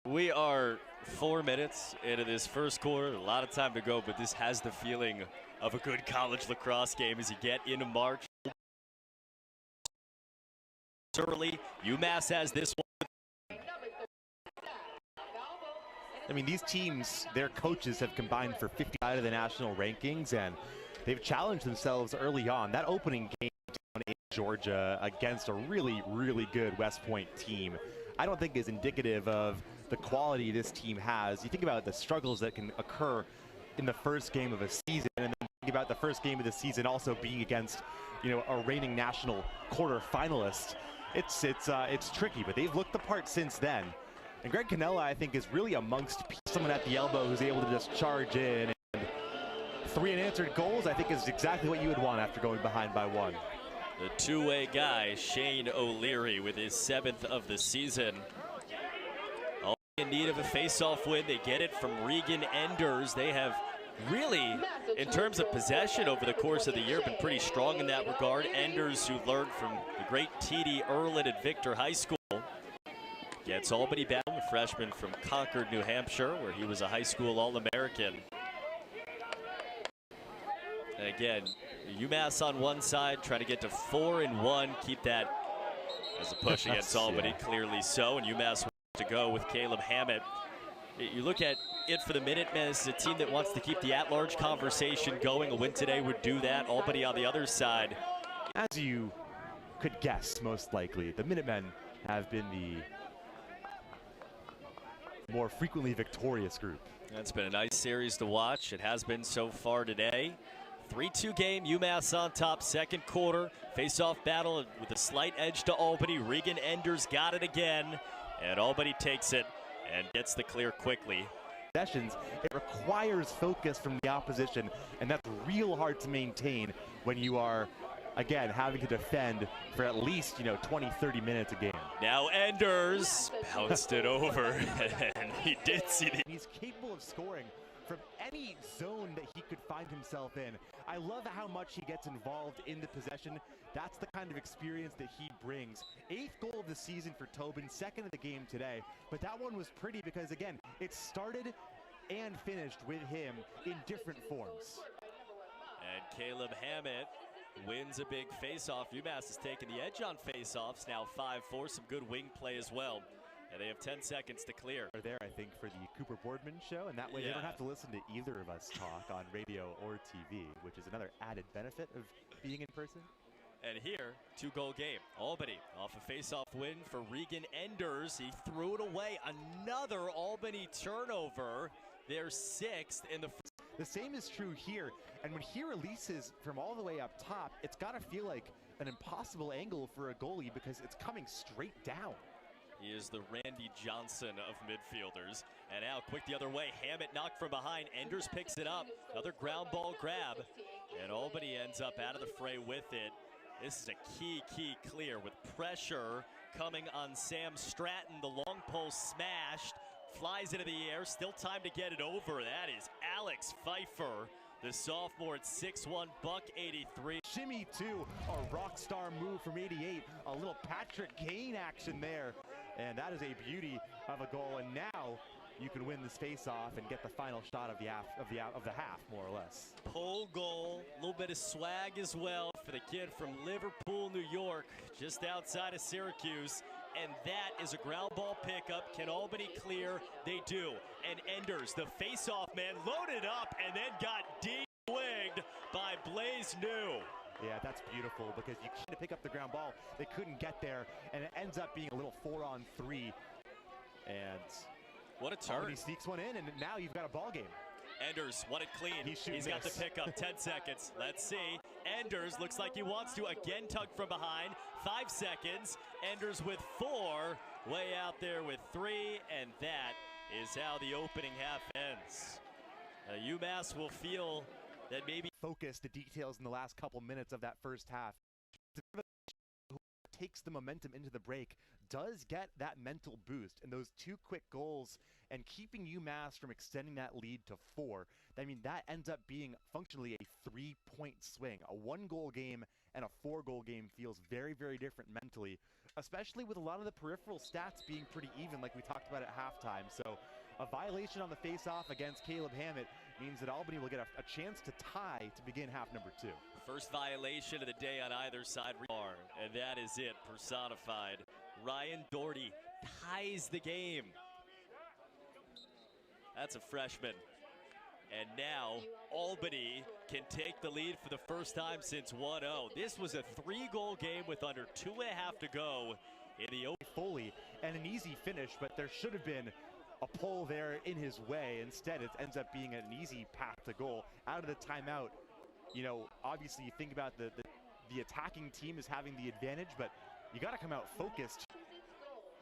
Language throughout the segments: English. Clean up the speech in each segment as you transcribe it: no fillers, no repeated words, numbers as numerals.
We are 4 minutes into this first quarter, a lot of time to go, but this has the feeling of a good college lacrosse game as you get into March. Early, UMass has this one. I mean, these teams, their coaches have combined for 50 out of the national rankings, and they've challenged themselves early on. That opening game down in Georgia against a really, really good West Point team, I don't think is indicative of the quality this team has. You think about the struggles that can occur in the first game of a season, and then think about the first game of the season also being against, you know, a reigning national quarterfinalist. It's tricky, but they've looked the part since then. And Greg Cannella, I think, is really amongst someone at the elbow who's able to just charge in. And 3 unanswered goals, I think, is exactly what you would want after going behind by 1. The two-way guy, Shane O'Leary, with his 7th of the season. All in need of a face-off win. They get it from Regan Endres. They have really, in terms of possession over the course of the year, been pretty strong in that regard. Endres, who learned from the great T.D. Erlin at Victor High School, gets Albany back, a freshman from Concord, New Hampshire, where he was a high school All-American. And again, UMass on one side, trying to get to 4-1, keep that as a push against Albany, clearly so, and UMass wants to go with Caleb Hammett. You look at it for the Minutemen, it's a team that wants to keep the at-large conversation going. A win today would do that. Albany on the other side. As you could guess, most likely, the Minutemen have been the more frequently victorious group. It's been a nice series to watch. It has been so far today. 3-2 game, UMass on top, second quarter. Face-off battle with a slight edge to Albany. Regan Endres got it again, and Albany takes it and gets the clear quickly. Sessions, it requires focus from the opposition, and that's real hard to maintain when you are, again, having to defend for at least, 20, 30 minutes a game. Now Endres bounced it over, and he did see the... He's capable of scoring from any zone that he could find himself in. I love how much he gets involved in the possession. That's the kind of experience that he brings. 8th goal of the season for Tobin, 2nd of the game today. But that one was pretty because, again, it started and finished with him in different forms. And Caleb Hammett wins a big face-off. UMass has taken the edge on face-offs, now 5-4, some good wing play as well. And they have 10 seconds to clear. Are there, I think, for the Cooper Boardman show, and that way they don't have to listen to either of us talk on radio or TV, which is another added benefit of being in person. And here, 2-goal game. Albany off a face-off win for Regan Endres. He threw it away. Another Albany turnover. Their 6th in the... The same is true here, and when he releases from all the way up top, it's got to feel like an impossible angle for a goalie because it's coming straight down. He is the Randy Johnson of midfielders. And now quick the other way. Hammett knocked from behind. Endres picks it up. Another ground ball grab. And Albany ends up out of the fray with it. This is a key clear with pressure coming on Sam Stratton. The long pole smashed. Flies into the air. Still time to get it over. That is Alex Pfeiffer, the sophomore at 6'1", buck 83. Shimmy 2, a rock star move from 88. A little Patrick Kane action there. And that is a beauty of a goal. And now you can win this face-off and get the final shot of the half, more or less. Pole goal, a little bit of swag as well for the kid from Liverpool, New York, just outside of Syracuse. And that is a ground ball pickup. Can Albany clear? They do. And Endres, the face-off man, loaded up and then got de-winged by Blaze New. Yeah, that's beautiful because you can't pick up the ground ball. They couldn't get there, and it ends up being a little 4-on-3. And what a turn. Albany sneaks one in, and now you've got a ball game. Endres won it clean. He's got the pickup. 10 seconds. Let's see. Endres looks like he wants to again tug from behind. 5 seconds. Endres with 4. Way out there with 3. And that is how the opening half ends. UMass will feel that maybe focus the details in the last couple minutes of that first half. Who takes the momentum into the break does get that mental boost, and those 2 quick goals and keeping UMass from extending that lead to 4. I mean, that ends up being functionally a 3-point swing, a 1-goal game and a 4-goal game feels very, very different mentally, especially with a lot of the peripheral stats being pretty even like we talked about at halftime. So a violation on the face-off against Caleb Hammett means that Albany will get a chance to tie to begin half number 2. First violation of the day on either side, and that is it, personified. Ryan Doherty ties the game. That's a freshman. And now Albany can take the lead for the first time since 1-0. This was a 3-goal game with under 2.5 to go in the Foley, and an easy finish, but there should have been a pull there in his way. Instead, it ends up being an easy path to goal. Out of the timeout, you know, obviously you think about the attacking team is having the advantage, but you got to come out focused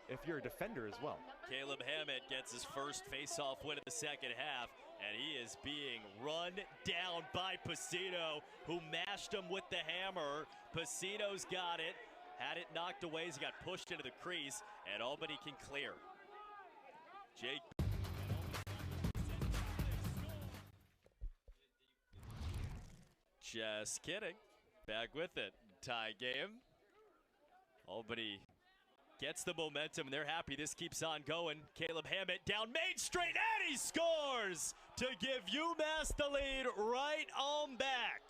if you're a defender as well. Caleb Hammett gets his first face-off win in the second half, and he is being run down by Pacino, who mashed him with the hammer. Pacino's got it, had it knocked away as he got pushed into the crease, and Albany can clear. Jake. Just kidding. Back with it. Tie game. Albany gets the momentum, and they're happy this keeps on going. Caleb Hammett down Main Street, and he scores to give UMass the lead right on back.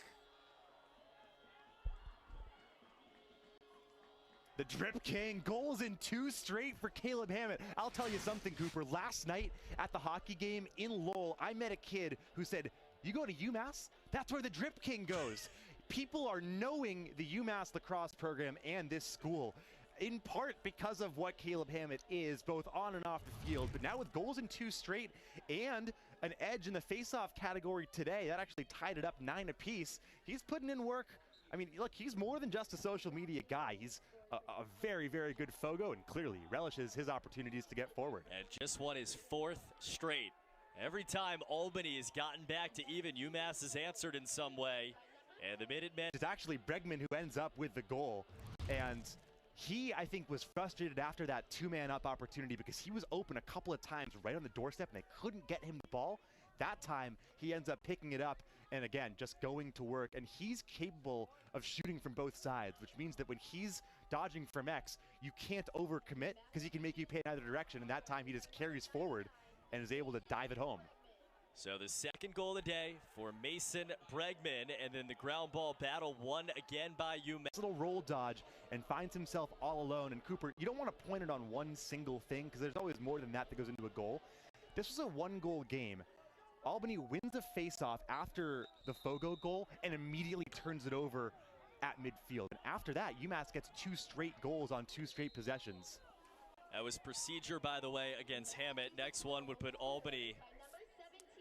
The Drip King, goals in 2 straight for Caleb Hammett. I'll tell you something, Cooper. Last night at the hockey game in Lowell, I met a kid who said, "You go to UMass? That's where the Drip King goes." People are knowing the UMass lacrosse program and this school, in part because of what Caleb Hammett is, both on and off the field. But now with goals in 2 straight and an edge in the face-off category today, that actually tied it up 9 apiece. He's putting in work. I mean, look, he's more than just a social media guy. He's a very, very good Fogo, and clearly relishes his opportunities to get forward. And just won his 4th straight. Every time Albany has gotten back to even, UMass has answered in some way. And the Minutemen. It's actually Bregman who ends up with the goal. And he, I think, was frustrated after that 2-man up opportunity because he was open a couple of times right on the doorstep and they couldn't get him the ball. That time, he ends up picking it up and, again, just going to work. And he's capable of shooting from both sides, which means that when he's dodging from X, you can't overcommit because he can make you pay in either direction. And that time, he just carries forward and is able to dive it home. So the second goal of the day for Mason Bregman, and then the ground ball battle won again by UMass. Little roll dodge and finds himself all alone. And Cooper, you don't want to point it on one single thing because there's always more than that goes into a goal. This was a 1-goal game. Albany wins a face-off after the Fogo goal and immediately turns it over at midfield. And after that, UMass gets 2 straight goals on 2 straight possessions. That was procedure, by the way, against Hammett. Next one would put Albany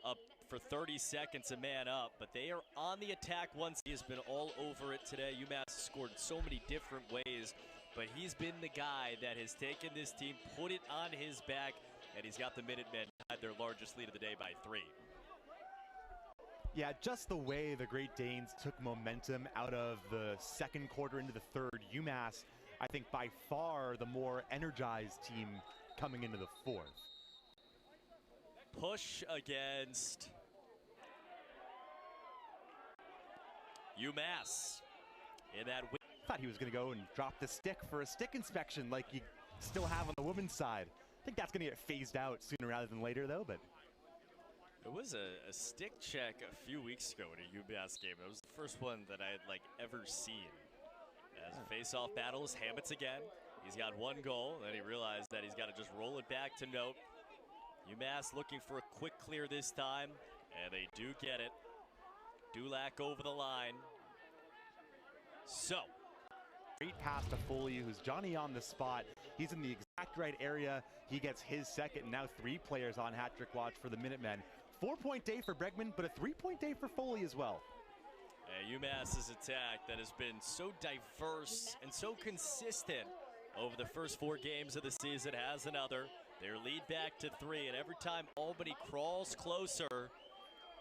up for 30 seconds, a man up, but they are on the attack once. He has been all over it today. UMass scored in so many different ways, but he's been the guy that has taken this team, put it on his back, and he's got the Minutemen at their largest lead of the day by 3. Yeah, just the way the Great Danes took momentum out of the second quarter into the third. UMass, I think, by far the more energized team coming into the fourth. Push against UMass in that win. Thought he was going to go and drop the stick for a stick inspection like you still have on the women's side. I think that's going to get phased out sooner rather than later, though. But it was a stick check a few weeks ago in a UMass game. It was the first one that I had ever seen. As face-off battles, Hammett's again. He's got 1 goal, and then he realized that he's got to just roll it back to note. UMass looking for a quick clear this time, and they do get it. Dulac over the line. So. Great pass to Foley, who's Johnny on the spot. He's in the exact right area. He gets his second, and now 3 players on hat-trick watch for the Minutemen. 4-point day for Bregman, but a 3-point day for Foley as well. UMass's attack that has been so diverse and so consistent over the first 4 games of the season has another. Their lead back to 3, and every time Albany crawls closer,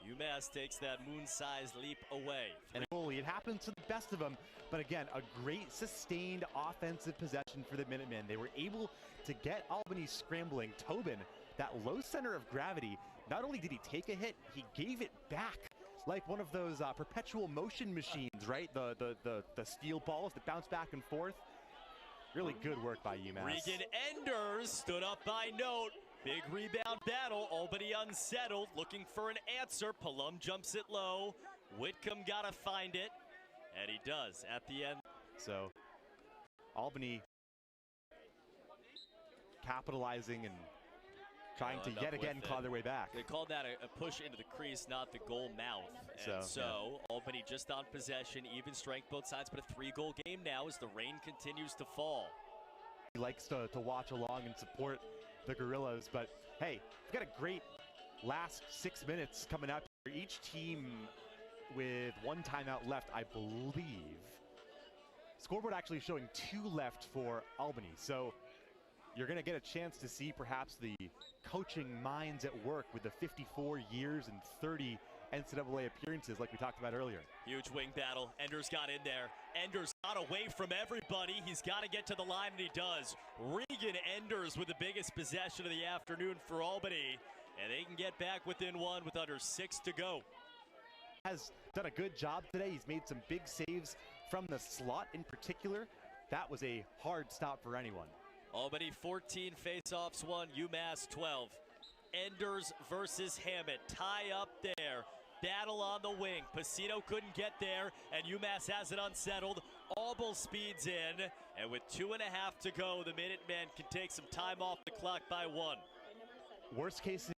UMass takes that moon-sized leap away. And it happens to the best of them, but again, a great sustained offensive possession for the Minutemen. They were able to get Albany scrambling. Tobin, that low center of gravity, not only did he take a hit, he gave it back. like one of those perpetual motion machines, right? The steel balls that bounce back and forth. Really good work by UMass. Regan Endres stood up by note. Big rebound battle. Albany unsettled, looking for an answer. Palum jumps it low. Whitcomb got to find it, and he does at the end. So Albany capitalizing and trying to yet again claw their way back. They called that a push into the crease, not the goal mouth. And so Albany just on possession, even strength both sides, but a 3-goal game now as the rain continues to fall. He likes to watch along and support the Gorillas, but hey, we've got a great last 6 minutes coming up here. Each team with 1 timeout left, I believe. Scoreboard actually showing 2 left for Albany, so you're going to get a chance to see perhaps the coaching minds at work with the 54 years and 30 NCAA appearances like we talked about earlier. Huge wing battle. Endres got in there. Endres got away from everybody. He's got to get to the line, and he does. Regan Endres with the biggest possession of the afternoon for Albany, and they can get back within 1 with under 6 to go. Has done a good job today. He's made some big saves from the slot in particular. That was a hard stop for anyone. Albany 14 face-offs won, UMass 12. Endres versus Hammett, tie up there. Battle on the wing. Pacino couldn't get there, and UMass has it unsettled. Albany speeds in, and with 2.5 to go, the Minutemen can take some time off the clock by 1. Worst case